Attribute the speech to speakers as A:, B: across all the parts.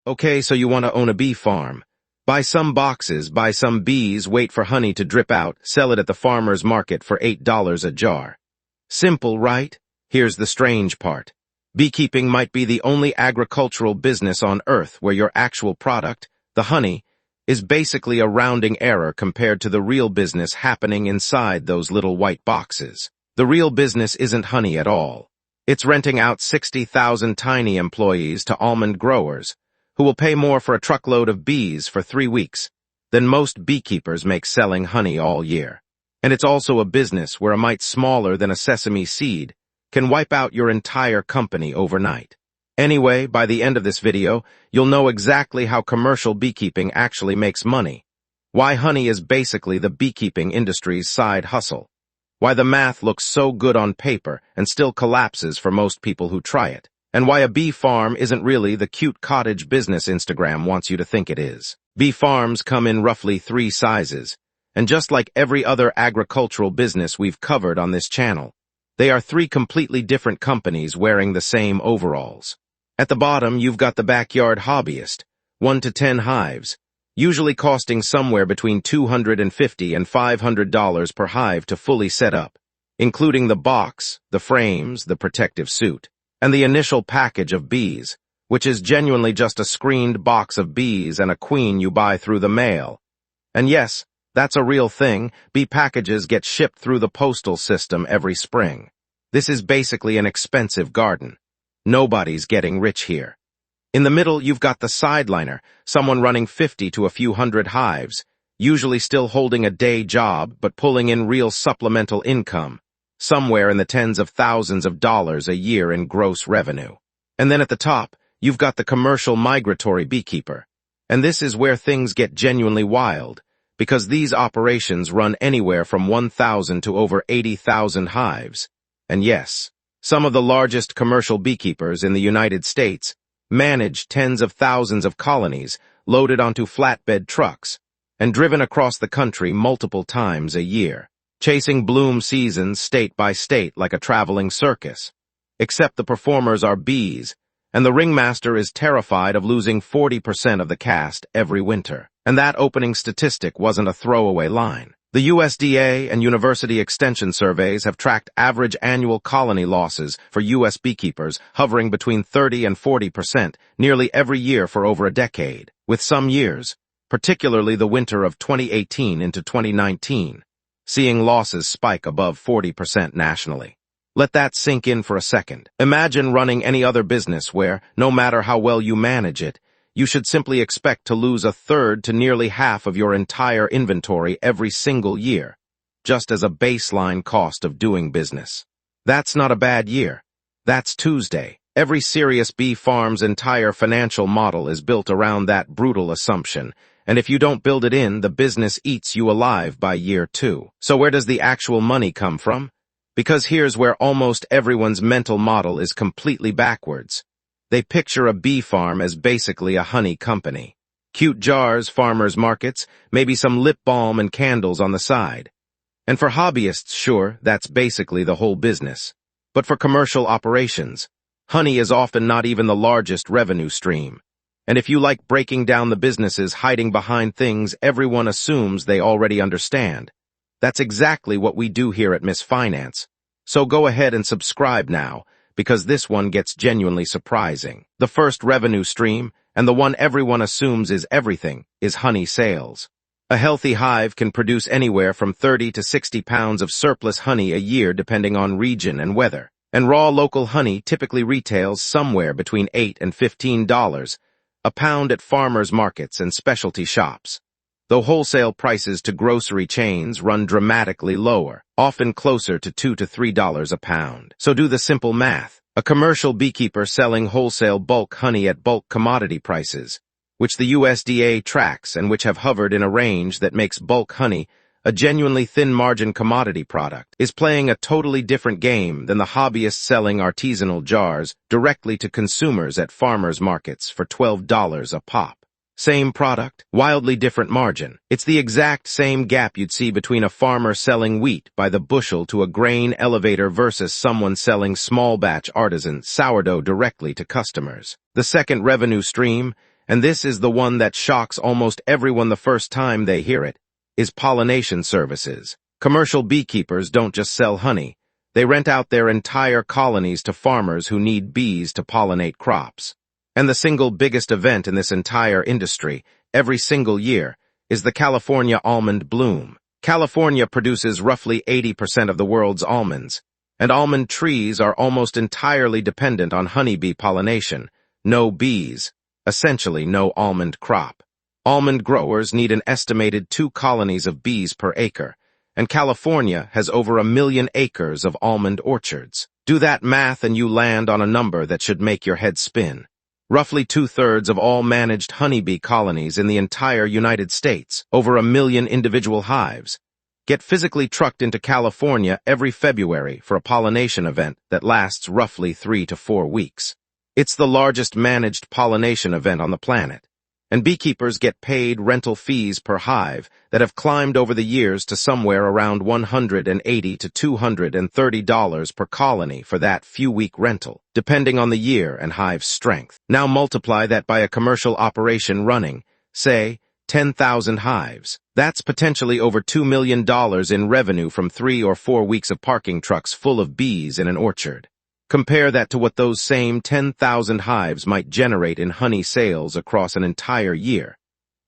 A: Okay, so you want to own a bee farm. Buy some boxes, buy some bees, wait for honey to drip out, sell it at the farmer's market for $8 a jar. Simple, right? Here's the strange part. Beekeeping might be the only agricultural business on Earth where your actual product, the honey, is basically a rounding error compared to the real business happening inside those little white boxes. The real business isn't honey at all. It's renting out 60,000 tiny employees to almond growers, who will pay more for a truckload of bees for 3 weeks than most beekeepers make selling honey all year. And it's also a business where a mite smaller than a sesame seed can wipe out your entire company overnight. Anyway, by the end of this video, you'll know exactly how commercial beekeeping actually makes money, why honey is basically the beekeeping industry's side hustle, why the math looks so good on paper and still collapses for most people who try it, and why a bee farm isn't really the cute cottage business Instagram wants you to think it is. Bee farms come in roughly 3 sizes, and just like every other agricultural business we've covered on this channel, they are 3 completely different companies wearing the same overalls. At the bottom, you've got the backyard hobbyist, 1 to 10 hives, usually costing somewhere between $250 and $500 per hive to fully set up, including the box, the frames, the protective suit, and the initial package of bees, which is genuinely just a screened box of bees and a queen you buy through the mail. And yes, that's a real thing. Bee packages get shipped through the postal system every spring. This is basically an expensive garden. Nobody's getting rich here. In the middle, you've got the sideliner, someone running 50 to a few hundred hives, usually still holding a day job but pulling in real supplemental income, somewhere in the tens of thousands of dollars a year in gross revenue. And then at the top, you've got the commercial migratory beekeeper. And this is where things get genuinely wild, because these operations run anywhere from 1,000 to over 80,000 hives. And yes, some of the largest commercial beekeepers in the United States manage tens of thousands of colonies loaded onto flatbed trucks and driven across the country multiple times a year, chasing bloom seasons state by state like a traveling circus. Except the performers are bees, and the ringmaster is terrified of losing 40% of the cast every winter. And that opening statistic wasn't a throwaway line. The USDA and University Extension surveys have tracked average annual colony losses for U.S. beekeepers hovering between 30 and 40% nearly every year for over a decade, with some years, particularly the winter of 2018 into 2019, seeing losses spike above 40% nationally. Let that sink in for a second. Imagine running any other business where, no matter how well you manage it, you should simply expect to lose a third to nearly half of your entire inventory every single year, just as a baseline cost of doing business. That's not a bad year. That's Tuesday. Every serious bee farm's entire financial model is built around that brutal assumption, and if you don't build it in, the business eats you alive by year 2. So where does the actual money come from? Because here's where almost everyone's mental model is completely backwards. They picture a bee farm as basically a honey company. Cute jars, farmers markets, maybe some lip balm and candles on the side. And for hobbyists, sure, that's basically the whole business. But for commercial operations, honey is often not even the largest revenue stream. And if you like breaking down the businesses hiding behind things everyone assumes they already understand, that's exactly what we do here at Miss Finance. So go ahead and subscribe now, because this one gets genuinely surprising. The first revenue stream, and the one everyone assumes is everything, is honey sales. A healthy hive can produce anywhere from 30 to 60 pounds of surplus honey a year depending on region and weather. And raw local honey typically retails somewhere between $8 and $15 a pound at farmers markets and specialty shops, though wholesale prices to grocery chains run dramatically lower, often closer to $2 to $3 a pound. So do the simple math. A commercial beekeeper selling wholesale bulk honey at bulk commodity prices, which the USDA tracks and which have hovered in a range that makes bulk honey a genuinely thin-margin commodity product, is playing a totally different game than the hobbyist selling artisanal jars directly to consumers at farmers markets for $12 a pop. Same product, wildly different margin. It's the exact same gap you'd see between a farmer selling wheat by the bushel to a grain elevator versus someone selling small-batch artisan sourdough directly to customers. The second revenue stream, and this is the one that shocks almost everyone the first time they hear it, is pollination services. Commercial beekeepers don't just sell honey. They rent out their entire colonies to farmers who need bees to pollinate crops. And the single biggest event in this entire industry, every single year, is the California almond bloom. California produces roughly 80% of the world's almonds, and almond trees are almost entirely dependent on honeybee pollination. No bees, essentially no almond crop. Almond growers need an estimated 2 colonies of bees per acre, and California has over 1 million acres of almond orchards. Do that math and you land on a number that should make your head spin. Roughly 2/3 of all managed honeybee colonies in the entire United States, over 1 million individual hives, get physically trucked into California every February for a pollination event that lasts roughly 3 to 4 weeks. It's the largest managed pollination event on the planet, and beekeepers get paid rental fees per hive that have climbed over the years to somewhere around $180 to $230 per colony for that few-week rental, depending on the year and hive's strength. Now multiply that by a commercial operation running, say, 10,000 hives. That's potentially over $2 million in revenue from 3 or 4 weeks of parking trucks full of bees in an orchard. Compare that to what those same 10,000 hives might generate in honey sales across an entire year.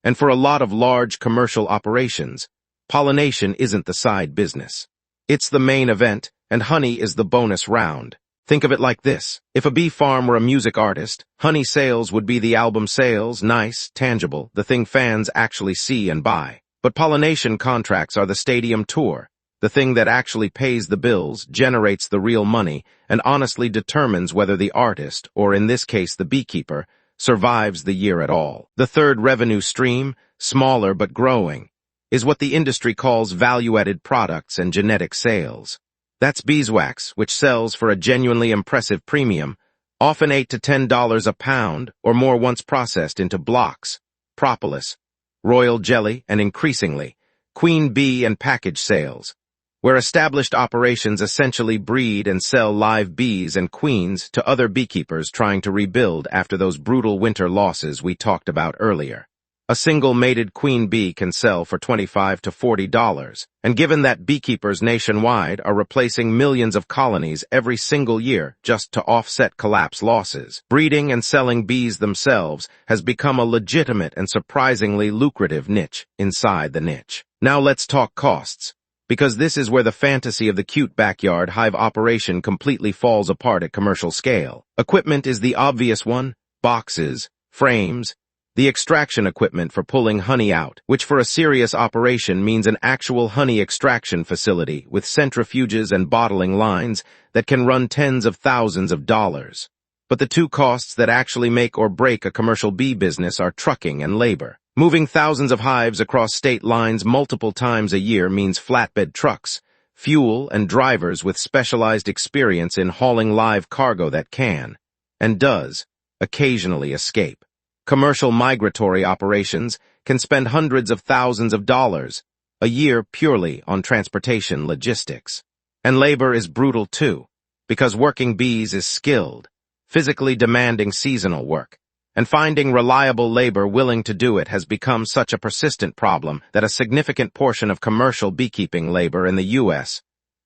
A: And for a lot of large commercial operations, pollination isn't the side business. It's the main event, and honey is the bonus round. Think of it like this. If a bee farm were a music artist, honey sales would be the album sales, nice, tangible, the thing fans actually see and buy. But pollination contracts are the stadium tour, the thing that actually pays the bills, generates the real money, and honestly determines whether the artist, or in this case the beekeeper, survives the year at all. The third revenue stream, smaller but growing, is what the industry calls value-added products and genetic sales. That's beeswax, which sells for a genuinely impressive premium, often $8 to $10 a pound or more once processed into blocks, propolis, royal jelly, and increasingly, queen bee and package sales, where established operations essentially breed and sell live bees and queens to other beekeepers trying to rebuild after those brutal winter losses we talked about earlier. A single mated queen bee can sell for $25 to $40, and given that beekeepers nationwide are replacing millions of colonies every single year just to offset collapse losses, breeding and selling bees themselves has become a legitimate and surprisingly lucrative niche inside the niche. Now let's talk costs, because this is where the fantasy of the cute backyard hive operation completely falls apart at commercial scale. Equipment is the obvious one: boxes, frames, the extraction equipment for pulling honey out, which for a serious operation means an actual honey extraction facility with centrifuges and bottling lines that can run tens of thousands of dollars. But the two costs that actually make or break a commercial bee business are trucking and labor. Moving thousands of hives across state lines multiple times a year means flatbed trucks, fuel, and drivers with specialized experience in hauling live cargo that can, and does, occasionally escape. Commercial migratory operations can spend hundreds of thousands of dollars a year purely on transportation logistics. And labor is brutal too, because working bees is skilled, physically demanding seasonal work, and finding reliable labor willing to do it has become such a persistent problem that a significant portion of commercial beekeeping labor in the U.S.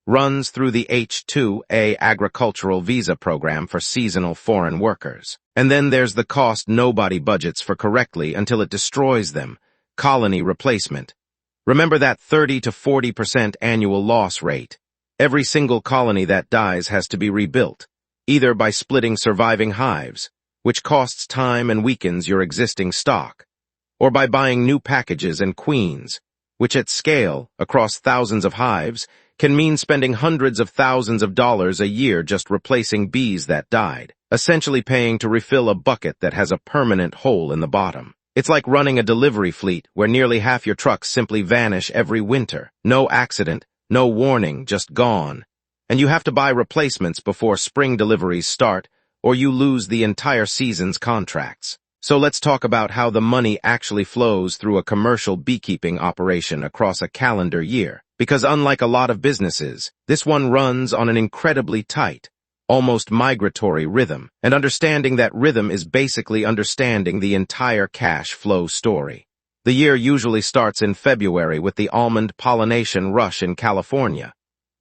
A: runs through the H-2A agricultural visa program for seasonal foreign workers. And then there's the cost nobody budgets for correctly until it destroys them: colony replacement. Remember that 30 to 40% annual loss rate. Every single colony that dies has to be rebuilt, either by splitting surviving hives, which costs time and weakens your existing stock, or by buying new packages and queens, which at scale, across thousands of hives, can mean spending hundreds of thousands of dollars a year just replacing bees that died, essentially paying to refill a bucket that has a permanent hole in the bottom. It's like running a delivery fleet where nearly half your trucks simply vanish every winter. No accident, no warning, just gone. And you have to buy replacements before spring deliveries start, or you lose the entire season's contracts. So let's talk about how the money actually flows through a commercial beekeeping operation across a calendar year. Because unlike a lot of businesses, this one runs on an incredibly tight, almost migratory rhythm, and understanding that rhythm is basically understanding the entire cash flow story. The year usually starts in February with the almond pollination rush in California,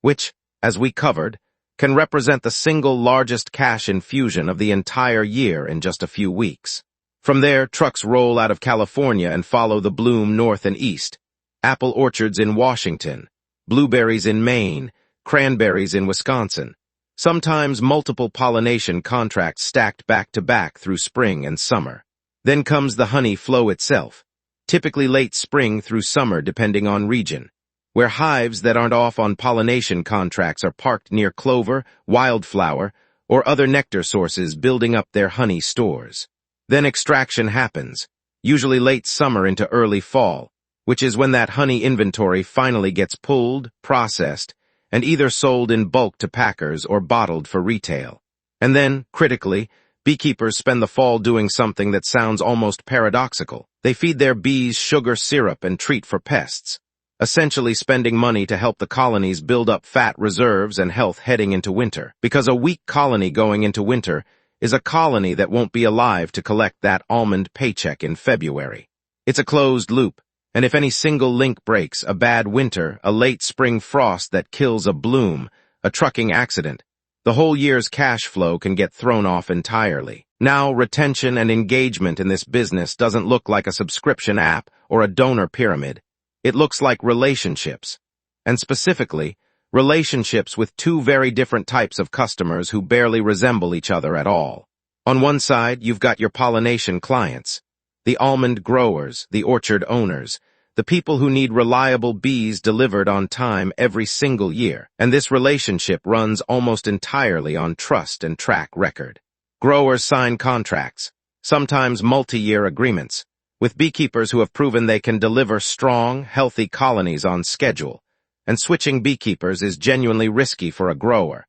A: which, as we covered, can represent the single largest cash infusion of the entire year in just a few weeks. From there, trucks roll out of California and follow the bloom north and east. Apple orchards in Washington, blueberries in Maine, cranberries in Wisconsin. Sometimes multiple pollination contracts stacked back to back through spring and summer. Then comes the honey flow itself, typically late spring through summer depending on region, where hives that aren't off on pollination contracts are parked near clover, wildflower, or other nectar sources building up their honey stores. Then extraction happens, usually late summer into early fall, which is when that honey inventory finally gets pulled, processed, and either sold in bulk to packers or bottled for retail. And then, critically, beekeepers spend the fall doing something that sounds almost paradoxical. They feed their bees sugar syrup and treat for pests, essentially spending money to help the colonies build up fat reserves and health heading into winter. Because a weak colony going into winter is a colony that won't be alive to collect that almond paycheck in February. It's a closed loop, and if any single link breaks, a bad winter, a late spring frost that kills a bloom, a trucking accident, the whole year's cash flow can get thrown off entirely. Now, retention and engagement in this business doesn't look like a subscription app or a donor pyramid. It looks like relationships, and specifically, relationships with two very different types of customers who barely resemble each other at all. On one side, you've got your pollination clients, the almond growers, the orchard owners, the people who need reliable bees delivered on time every single year, and this relationship runs almost entirely on trust and track record. Growers sign contracts, sometimes multi-year agreements, with beekeepers who have proven they can deliver strong, healthy colonies on schedule, and switching beekeepers is genuinely risky for a grower,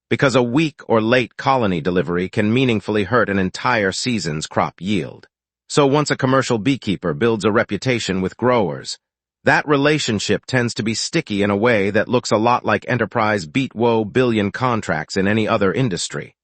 A: because a weak or late colony delivery can meaningfully hurt an entire season's crop yield. So once a commercial beekeeper builds a reputation with growers, that relationship tends to be sticky in a way that looks a lot like enterprise beat-woe billion contracts in any other industry.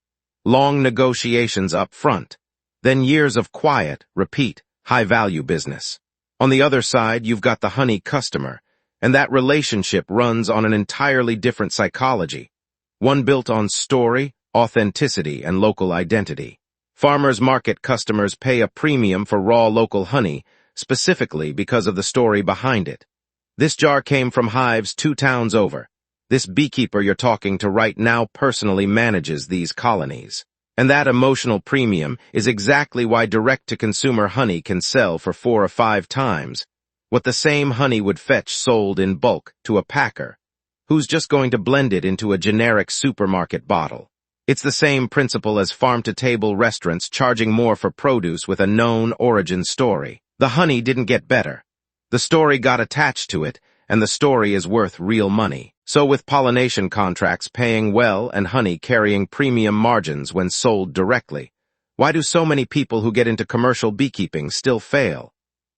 A: Long negotiations up front, then years of quiet, repeat, high-value business. On the other side, you've got the honey customer, and that relationship runs on an entirely different psychology, one built on story, authenticity, and local identity. Farmers market customers pay a premium for raw local honey, specifically because of the story behind it. This jar came from hives 2 towns over. This beekeeper you're talking to right now personally manages these colonies. And that emotional premium is exactly why direct-to-consumer honey can sell for 4 or 5 times what the same honey would fetch sold in bulk to a packer, who's just going to blend it into a generic supermarket bottle. It's the same principle as farm-to-table restaurants charging more for produce with a known origin story. The honey didn't get better. The story got attached to it, and the story is worth real money. So with pollination contracts paying well and honey carrying premium margins when sold directly, why do so many people who get into commercial beekeeping still fail?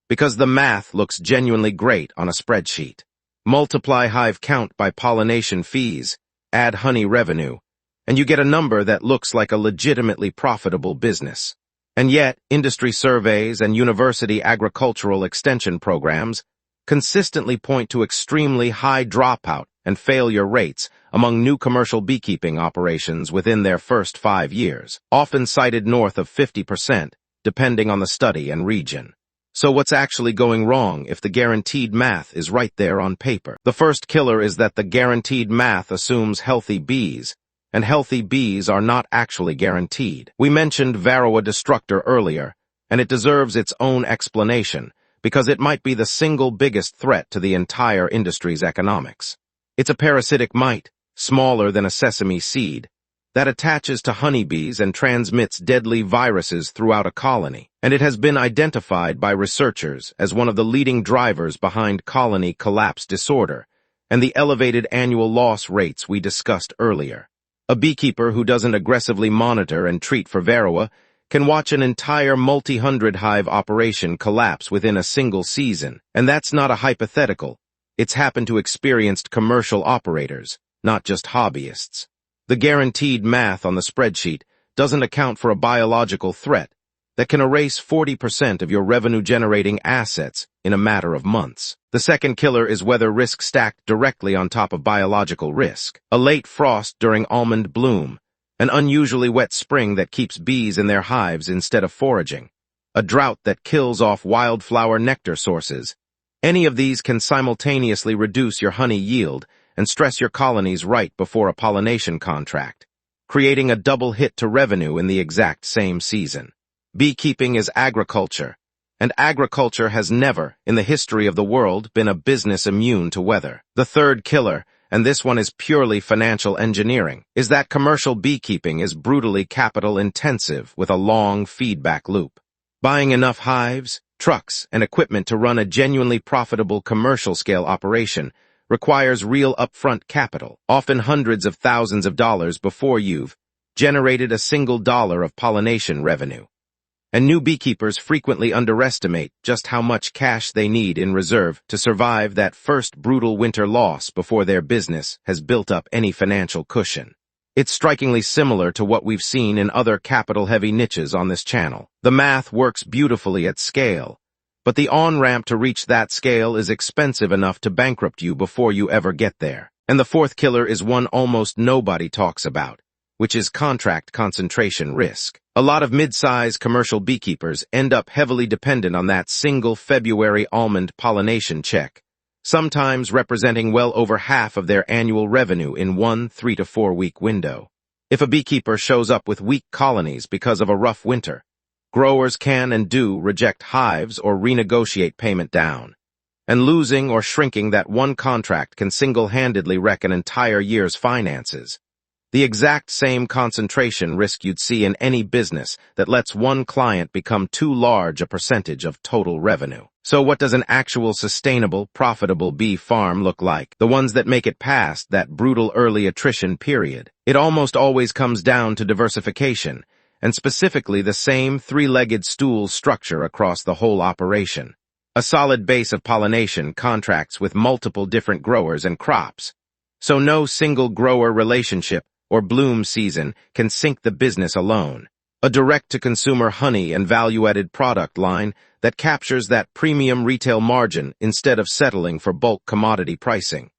A: Because the math looks genuinely great on a spreadsheet. Multiply hive count by pollination fees, add honey revenue, and you get a number that looks like a legitimately profitable business. And yet, industry surveys and university agricultural extension programs consistently point to extremely high dropout and failure rates among new commercial beekeeping operations within their first 5 years, often cited north of 50%, depending on the study and region. So what's actually going wrong if the guaranteed math is right there on paper? The first killer is that the guaranteed math assumes healthy bees, and healthy bees are not actually guaranteed. We mentioned Varroa destructor earlier, and it deserves its own explanation, because it might be the single biggest threat to the entire industry's economics. It's a parasitic mite, smaller than a sesame seed, that attaches to honeybees and transmits deadly viruses throughout a colony, and it has been identified by researchers as one of the leading drivers behind colony collapse disorder and the elevated annual loss rates we discussed earlier. A beekeeper who doesn't aggressively monitor and treat for Varroa can watch an entire multi-hundred hive operation collapse within a single season, and that's not a hypothetical. It's happened to experienced commercial operators, not just hobbyists. The guaranteed math on the spreadsheet doesn't account for a biological threat that can erase 40% of your revenue-generating assets in a matter of months. The second killer is weather risk stacked directly on top of biological risk. A late frost during almond bloom, an unusually wet spring that keeps bees in their hives instead of foraging, a drought that kills off wildflower nectar sources. Any of these can simultaneously reduce your honey yield and stress your colonies right before a pollination contract, creating a double hit to revenue in the exact same season. Beekeeping is agriculture, and agriculture has never, in the history of the world, been a business immune to weather. The third killer, and this one is purely financial engineering, is that commercial beekeeping is brutally capital-intensive with a long feedback loop. Buying enough hives, trucks, and equipment to run a genuinely profitable commercial-scale operation requires real upfront capital, often hundreds of thousands of dollars before you've generated a single dollar of pollination revenue. And new beekeepers frequently underestimate just how much cash they need in reserve to survive that first brutal winter loss before their business has built up any financial cushion. It's strikingly similar to what we've seen in other capital-heavy niches on this channel. The math works beautifully at scale, but the on-ramp to reach that scale is expensive enough to bankrupt you before you ever get there. And the fourth killer is one almost nobody talks about, which is contract concentration risk. A lot of mid-size commercial beekeepers end up heavily dependent on that single February almond pollination check, sometimes representing well over half of their annual revenue in one 3 to 4 week window. If a beekeeper shows up with weak colonies because of a rough winter, growers can and do reject hives or renegotiate payment down. And losing or shrinking that one contract can single-handedly wreck an entire year's finances. The exact same concentration risk you'd see in any business that lets one client become too large a percentage of total revenue. So what does an actual sustainable, profitable bee farm look like? The ones that make it past that brutal early attrition period. It almost always comes down to diversification, and specifically the same three-legged stool structure across the whole operation. A solid base of pollination contracts with multiple different growers and crops, so no single grower relationship or bloom season can sink the business alone. A direct-to-consumer honey and value-added product line that captures that premium retail margin instead of settling for bulk commodity pricing.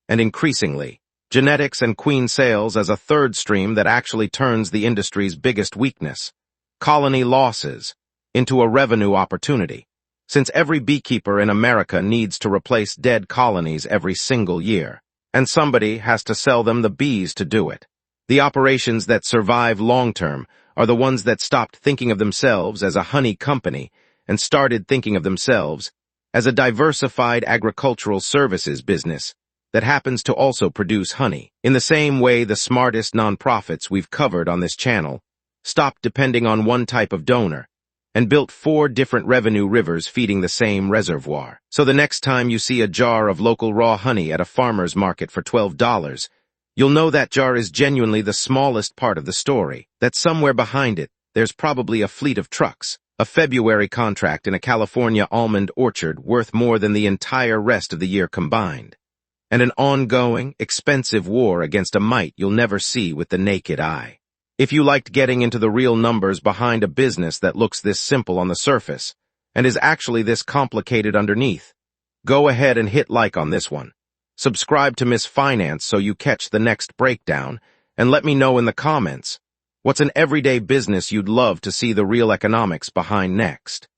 A: And increasingly, genetics and queen sales as a third stream that actually turns the industry's biggest weakness, colony losses, into a revenue opportunity, since every beekeeper in America needs to replace dead colonies every single year, and somebody has to sell them the bees to do it. The operations that survive long-term are the ones that stopped thinking of themselves as a honey company and started thinking of themselves as a diversified agricultural services business that happens to also produce honey. In the same way, the smartest nonprofits we've covered on this channel stopped depending on one type of donor and built 4 different revenue rivers feeding the same reservoir. So the next time you see a jar of local raw honey at a farmer's market for $12, you'll know that jar is genuinely the smallest part of the story, that somewhere behind it, there's probably a fleet of trucks, a February contract in a California almond orchard worth more than the entire rest of the year combined, and an ongoing, expensive war against a might you'll never see with the naked eye. If you liked getting into the real numbers behind a business that looks this simple on the surface and is actually this complicated underneath, go ahead and hit like on this one. Subscribe to Miss Finance so you catch the next breakdown, and let me know in the comments what's an everyday business you'd love to see the real economics behind next.